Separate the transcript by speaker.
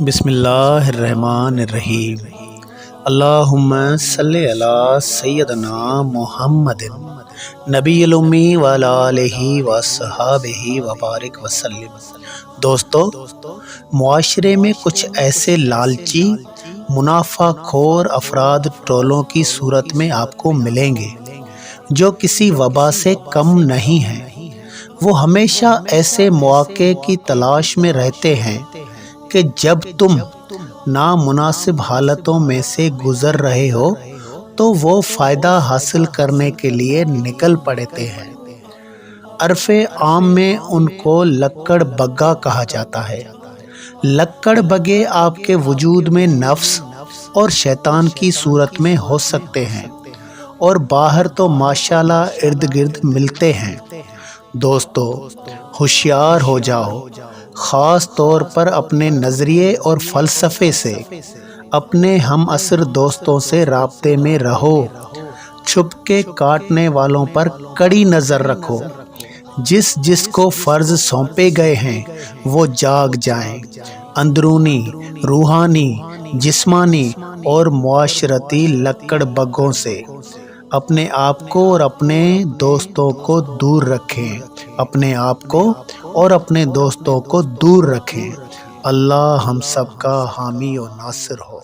Speaker 1: بسم اللہ الرحمن الرحیم۔ اللہم صلی علی سیدنا محمد نبی الامی وعلی آلہ وصحابہ وبارک وسلم۔ دوستو، معاشرے میں کچھ ایسے لالچی منافع خور افراد ٹولوں کی صورت میں آپ کو ملیں گے جو کسی وبا سے کم نہیں ہیں۔ وہ ہمیشہ ایسے مواقع کی تلاش میں رہتے ہیں کہ جب تم نامناسب حالتوں میں سے گزر رہے ہو تو وہ فائدہ حاصل کرنے کے لیے نکل پڑتے ہیں۔ عرف عام میں ان کو لکڑ بگا کہا جاتا ہے۔ لکڑ بگے آپ کے وجود میں نفس اور شیطان کی صورت میں ہو سکتے ہیں اور باہر تو ماشاءاللہ ارد گرد ملتے ہیں۔ دوستو، ہوشیار ہو جاؤ، خاص طور پر اپنے نظریے اور فلسفے سے اپنے ہم عصر دوستوں سے رابطے میں رہو۔ چھپ کے کاٹنے والوں پر کڑی نظر رکھو۔ جس کو فرض سونپے گئے ہیں وہ جاگ جائیں۔ اندرونی، روحانی، جسمانی اور معاشرتی لکڑ بگوں سے اپنے آپ کو اور اپنے دوستوں کو دور رکھیں۔ اپنے آپ کو اور اپنے دوستوں کو دور رکھیں۔ اللہ ہم سب کا حامی و ناصر ہو۔